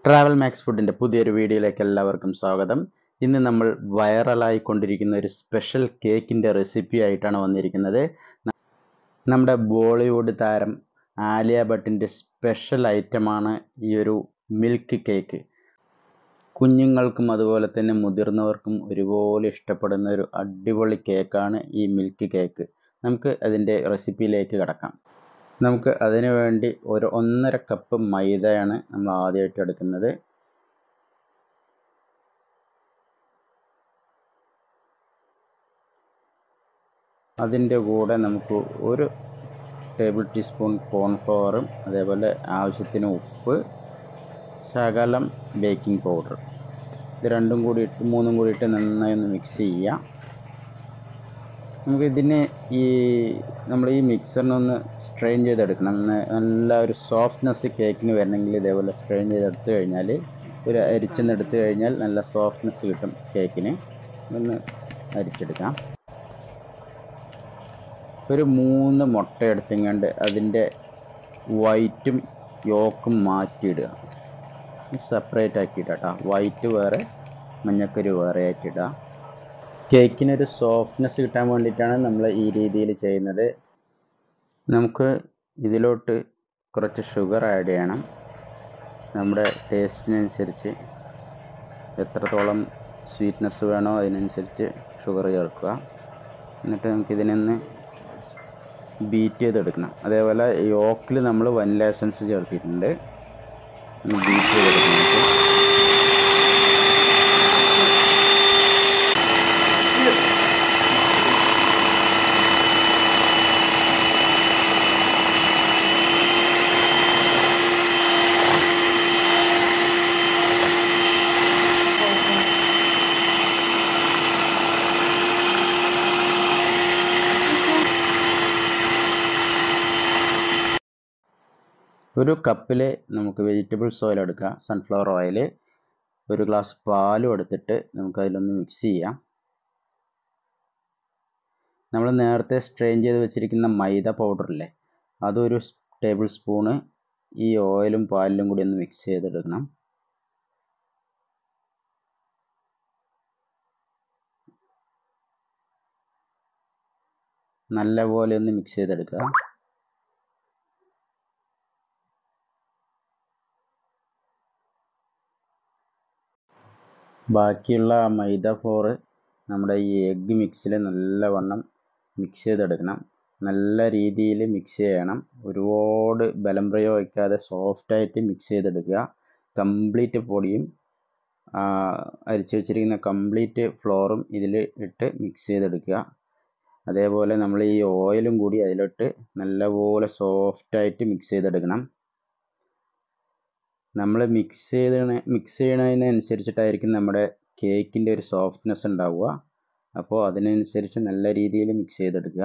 Travel max ഫുഡിൻ്റെ പുതിയൊരു വീഡിയോയിലേക്ക് എല്ലാവർക്കും സ്വാഗതം. ഇന്ന് നമ്മൾ വൈറലായിക്കൊണ്ടിരിക്കുന്ന ഒരു സ്പെഷ്യൽ കേക്കിൻ്റെ റെസിപ്പി ആയിട്ടാണ് വന്നിരിക്കുന്നത്. നമ്മുടെ ബോളിവുഡ് താരം ആലിയ ഭട്ടിൻ്റെ സ്പെഷ്യൽ ഐറ്റമാണ് ഈ ഒരു മിൽക്ക് കേക്ക്. കുഞ്ഞുങ്ങൾക്കും അതുപോലെ തന്നെ മുതിർന്നവർക്കും ഒരുപോലെ ഇഷ്ടപ്പെടുന്ന ഒരു അടിപൊളി കേക്കാണ് ഈ മിൽക്ക് കേക്ക്. നമുക്ക് അതിൻ്റെ റെസിപ്പിയിലേക്ക് കടക്കാം. നമുക്ക് അതിനു വേണ്ടി ഒരു 1.5 കപ്പ് മൈദയാണ് നമ്മൾ ആദ്യമായിട്ട് എടുക്കുന്നത്. അതിൻ്റെ കൂടെ നമുക്ക് 1 ടേബിൾ ടീസ്പൂൺ കോൺഫ്ലവറും അതേപോലെ ആവശ്യത്തിന് ഉപ്പ്, ശകലം ബേക്കിംഗ് പൗഡർ, ഇത് രണ്ടും കൂടി മൂന്നും കൂടിയിട്ട് നന്നായി ഒന്ന് മിക്സ് ചെയ്യാം. നമുക്കിതിന് നമ്മൾ ഈ മിക്സറിനൊന്ന് സ്ട്രെയിൻ ചെയ്തെടുക്കണം. നല്ല ഒരു സോഫ്റ്റ്നെസ് കേക്കിന് വരണമെങ്കിൽ ഇതേപോലെ സ്ട്രെയിൻ ചെയ്തെടുത്ത് കഴിഞ്ഞാൽ, ഒരു അരിച്ചെന്നെടുത്ത് കഴിഞ്ഞാൽ നല്ല സോഫ്റ്റ്നെസ് കിട്ടും കേക്കിന്. ഒന്ന് അരിച്ചെടുക്കാം. ഒരു 3 മുട്ട എടുത്തിങ്ങണ്ട് അതിൻ്റെ വൈറ്റും യോക്കും മാറ്റിയിടുക. സെപ്പറേറ്റ് ആക്കിയിടുക കേട്ടോ. വൈറ്റ് വേറെ മഞ്ഞക്കരി വേറെ ആക്കിയിടുക. കേക്കിനൊരു സോഫ്റ്റ്നെസ് കിട്ടാൻ വേണ്ടിയിട്ടാണ് നമ്മൾ ഈ രീതിയിൽ ചെയ്യുന്നത്. നമുക്ക് ഇതിലോട്ട് കുറച്ച് ഷുഗർ ആഡ് ചെയ്യണം. നമ്മുടെ ടേസ്റ്റിനനുസരിച്ച് എത്രത്തോളം സ്വീറ്റ്നെസ് വേണോ അതിനനുസരിച്ച് ഷുഗർ ചേർക്കുക. എന്നിട്ട് നമുക്കിതിനൊന്ന് ബീറ്റ് ചെയ്തെടുക്കണം. അതേപോലെ യോക്കിൽ നമ്മൾ വനില എസൻസ് ചേർത്തിട്ടുണ്ട്. ഒന്ന് ബീറ്റ് ചെയ്തെടുക്കണം. ഒരു കപ്പിൽ നമുക്ക് വെജിറ്റബിൾസ് ഓയിൽ എടുക്കാം, സൺഫ്ലവർ ഓയിൽ. 1 ഗ്ലാസ് പാലും എടുത്തിട്ട് നമുക്കതിലൊന്ന് മിക്സ് ചെയ്യാം. നമ്മൾ നേരത്തെ സ്ട്രെയിൻ ചെയ്ത് വെച്ചിരിക്കുന്ന മൈദ പൗഡറില്ലേ, അതൊരു ടേബിൾ സ്പൂണ് ഈ ഓയിലും പാലിലും കൂടി ഒന്ന് മിക്സ് ചെയ്തെടുക്കണം. നല്ലപോലെ ഒന്ന് മിക്സ് ചെയ്തെടുക്കുക. ബാക്കിയുള്ള മൈദ ഫ്ലോറ് നമ്മുടെ ഈ എഗ്ഗ് മിക്സിൽ നല്ലവണ്ണം മിക്സ് ചെയ്തെടുക്കണം. നല്ല രീതിയിൽ മിക്സ് ചെയ്യണം. ഒരുപാട് ബലം പ്രയോഗിക്കാതെ സോഫ്റ്റായിട്ട് മിക്സ് ചെയ്തെടുക്കുക. കംപ്ലീറ്റ് പൊടിയും അരിച്ചു വെച്ചിരിക്കുന്ന കംപ്ലീറ്റ് ഫ്ലോറും ഇതിൽ ഇട്ട് മിക്സ് ചെയ്തെടുക്കുക. അതേപോലെ നമ്മൾ ഈ ഓയിലും കൂടി അതിലിട്ട് നല്ലപോലെ സോഫ്റ്റായിട്ട് മിക്സ് ചെയ്തെടുക്കണം. നമ്മൾ മിക്സ് ചെയ്യണതിനനുസരിച്ചിട്ടായിരിക്കും നമ്മുടെ കേക്കിൻ്റെ ഒരു സോഫ്റ്റ്നെസ് ഉണ്ടാവുക. അപ്പോൾ അതിനനുസരിച്ച് നല്ല രീതിയിൽ മിക്സ് ചെയ്തെടുക്കുക.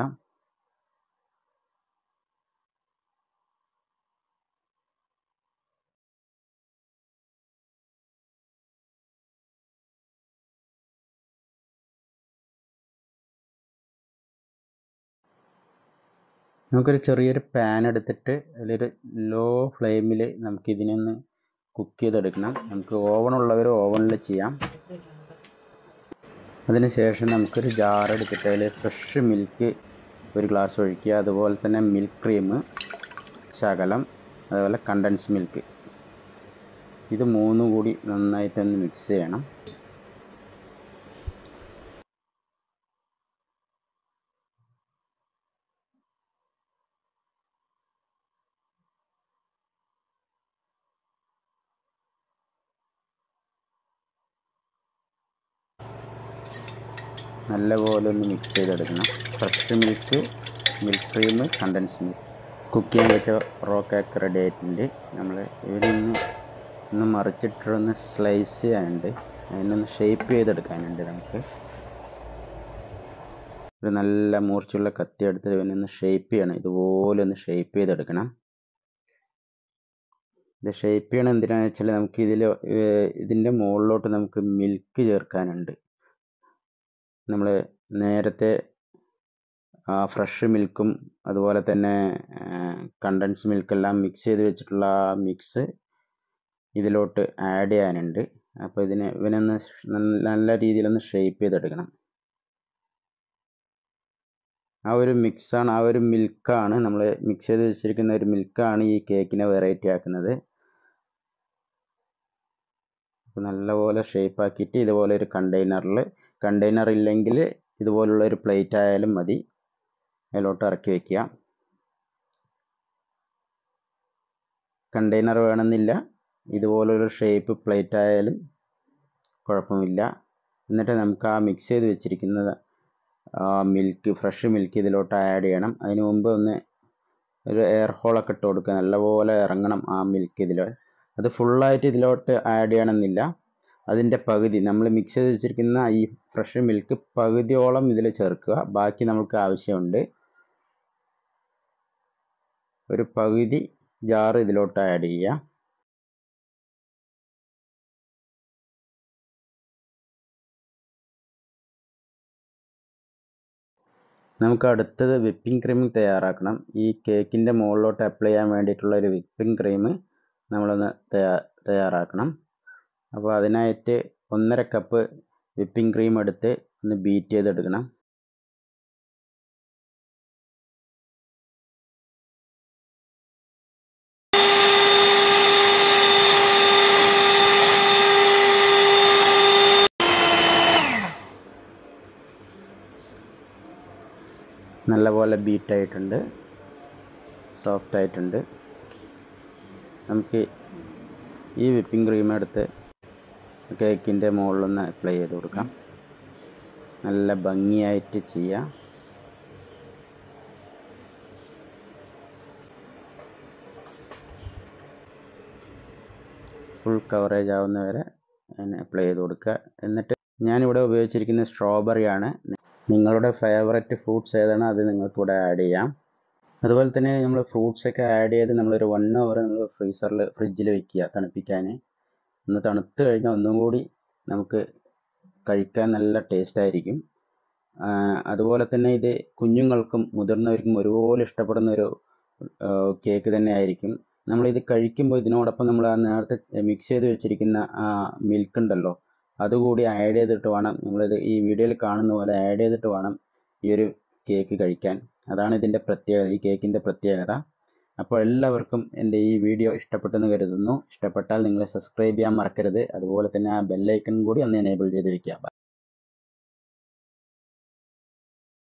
നമുക്കൊരു ചെറിയൊരു പാൻ എടുത്തിട്ട് അതിലൊരു ലോ ഫ്ലെയിമിൽ നമുക്കിതിനൊന്ന് കുക്ക് ചെയ്തെടുക്കണം. നമുക്ക് ഓവണുള്ളവർ ഓവണിൽ ചെയ്യാം. അതിനുശേഷം നമുക്കൊരു ജാർ എടുത്തിട്ട് അതിൽ ഫ്രഷ് മിൽക്ക് 1 ഗ്ലാസ് ഒഴിക്കുക. അതുപോലെ തന്നെ മിൽക്ക് ക്രീം ശകലം, അതുപോലെ കണ്ടൻസ് മിൽക്ക്, ഇത് മൂന്നും കൂടി നന്നായിട്ടൊന്ന് മിക്സ് ചെയ്യണം. നല്ലപോലെ ഒന്ന് മിക്സ് ചെയ്തെടുക്കണം. Fresh milk, milk cream, condense milk. Cook ചെയ്യാൻ വെച്ച റോ കേക്ക് റെഡി ആയിട്ടുണ്ട്. നമ്മൾ ഒന്ന് മറിച്ചിട്ടൊന്ന് സ്ലൈസ് ചെയ്യാനുണ്ട്, അതിനൊന്ന് ഷേപ്പ് ചെയ്തെടുക്കാനുണ്ട്. നമുക്ക് ഒരു നല്ല മൂർച്ചയുള്ള കത്തി എടുത്ത് ഇതിനൊന്ന് ഷേപ്പ് ചെയ്യണം. ഇതുപോലെ ഒന്ന് ഷേപ്പ് ചെയ്തെടുക്കണം. ഇത് ഷേപ്പ് ചെയ്യണം എന്തിനാണെന്ന് വെച്ചാൽ നമുക്ക് ഇതിൻ്റെ മുകളിലോട്ട് നമുക്ക് മിൽക്ക് ചേർക്കാനുണ്ട്. നമ്മൾ നേരത്തെ ഫ്രഷ് മിൽക്കും അതുപോലെ തന്നെ കണ്ടൻസ് മിൽക്കെല്ലാം മിക്സ് ചെയ്ത് വെച്ചിട്ടുള്ള ആ മിക്സ് ഇതിലോട്ട് ആഡ് ചെയ്യാനുണ്ട്. അപ്പോൾ ഇവനൊന്ന് നല്ല രീതിയിലൊന്ന് ഷേപ്പ് ചെയ്തെടുക്കണം. ആ ഒരു മിക്സാണ്, ആ ഒരു മിൽക്കാണ്, നമ്മൾ മിക്സ് ചെയ്ത് വെച്ചിരിക്കുന്ന ഒരു മിൽക്കാണ് ഈ കേക്കിനെ വെറൈറ്റി ആക്കുന്നത്. അപ്പോൾ നല്ലപോലെ ഷേപ്പ് ആക്കിയിട്ട് ഇതുപോലെ ഒരു കണ്ടെയ്നർ ഇല്ലെങ്കിൽ ഇതുപോലുള്ള ഒരു പ്ലേറ്റ് ആയാലും മതി, അതിലോട്ട് ഇറക്കി വയ്ക്കുക. കണ്ടെയ്നർ വേണമെന്നില്ല, ഇതുപോലൊരു ഷേപ്പ് പ്ലേറ്റ് ആയാലും കുഴപ്പമില്ല. എന്നിട്ട് നമുക്ക് ആ മിക്സ് ചെയ്ത് വെച്ചിരിക്കുന്നത് ഫ്രഷ് മിൽക്ക് ഇതിലോട്ട് ആഡ് ചെയ്യണം. അതിന് മുമ്പ് ഒന്ന് ഒരു എയർ ഹോളൊക്കെ ഇട്ട് കൊടുക്കുക, നല്ലപോലെ ഇറങ്ങണം ആ മിൽക്ക് ഇതിൽ. അത് ഫുള്ളായിട്ട് ഇതിലോട്ട് ആഡ് ചെയ്യണമെന്നില്ല, അതിൻ്റെ പകുതി, നമ്മൾ മിക്സ് ചെയ്ത് വെച്ചിരിക്കുന്ന ഈ ഫ്രഷ് മിൽക്ക് പകുതിയോളം ഇതിൽ ചേർക്കുക. ബാക്കി നമുക്ക് ആവശ്യമുണ്ട്, ഒരു പകുതി ജാർ ഇതിലോട്ട് ആഡ് ചെയ്യുക. നമുക്ക് അടുത്തത് വിപ്പിംഗ് ക്രീം തയ്യാറാക്കണം. ഈ കേക്കിൻ്റെ മുകളിലോട്ട് അപ്ലൈ ചെയ്യാൻ വേണ്ടിയിട്ടുള്ള ഒരു വിപ്പിംഗ് ക്രീം നമ്മളൊന്ന് തയ്യാറാക്കണം. അപ്പോൾ അതിനായിട്ട് 1.5 കപ്പ് വിപ്പിംഗ് ക്രീം എടുത്ത് ഒന്ന് ബീറ്റ് ചെയ്തെടുക്കണം. നല്ലപോലെ ബീറ്റായിട്ടുണ്ട്, സോഫ്റ്റ് ആയിട്ടുണ്ട്. നമുക്ക് ഈ വിപ്പിംഗ് ക്രീം എടുത്ത് കേക്കിൻ്റെ മുകളിലൊന്ന് അപ്ലൈ ചെയ്ത് കൊടുക്കാം. നല്ല ഭംഗിയായിട്ട് ചെയ്യാം. ഫുൾ കവറേജ് ആവുന്നവരെ അതിന് അപ്ലൈ ചെയ്ത് കൊടുക്കുക. എന്നിട്ട് ഞാനിവിടെ ഉപയോഗിച്ചിരിക്കുന്ന സ്ട്രോബെറിയാണ്. നിങ്ങളുടെ ഫേവററ്റ് ഫ്രൂട്ട്സ് ഏതാണ് അത് നിങ്ങൾക്കിവിടെ ആഡ് ചെയ്യാം. അതുപോലെ തന്നെ നമ്മൾ ഫ്രൂട്ട്സൊക്കെ ആഡ് ചെയ്ത് നമ്മളൊരു 1 hour നമ്മൾ ഫ്രിഡ്ജിൽ വയ്ക്കുക തണുപ്പിക്കാൻ. ഒന്ന് തണുത്ത് കഴിഞ്ഞാൽ ഒന്നും കൂടി നമുക്ക് കഴിക്കാൻ നല്ല ടേസ്റ്റ് ആയിരിക്കും. അതുപോലെ തന്നെ ഇത് കുഞ്ഞുങ്ങൾക്കും മുതിർന്നവർക്കും ഒരുപോലെ ഇഷ്ടപ്പെടുന്ന ഒരു കേക്ക് തന്നെ ആയിരിക്കും. നമ്മളിത് കഴിക്കുമ്പോൾ ഇതിനോടൊപ്പം നമ്മൾ ആ നേരത്തെ മിക്സ് ചെയ്ത് വെച്ചിരിക്കുന്ന ആ മിൽക്ക് ഉണ്ടല്ലോ, അതുകൂടി ആഡ് ചെയ്തിട്ട് വേണം, നമ്മളിത് ഈ വീഡിയോയിൽ കാണുന്ന പോലെ ആഡ് ചെയ്തിട്ട് വേണം ഈ ഒരു കേക്ക് കഴിക്കാൻ. അതാണ് ഇതിൻ്റെ പ്രത്യേകത, ഈ കേക്കിൻ്റെ പ്രത്യേകത. അപ്പോൾ എല്ലാവർക്കും എൻ്റെ ഈ വീഡിയോ ഇഷ്ടപ്പെട്ടെന്ന് കരുതുന്നു. ഇഷ്ടപ്പെട്ടാൽ നിങ്ങൾ സബ്സ്ക്രൈബ് ചെയ്യാൻ മറക്കരുത്. അതുപോലെ തന്നെ ആ ബെല്ലൈക്കൺ കൂടി ഒന്ന് എനേബിൾ ചെയ്ത് വയ്ക്കുക.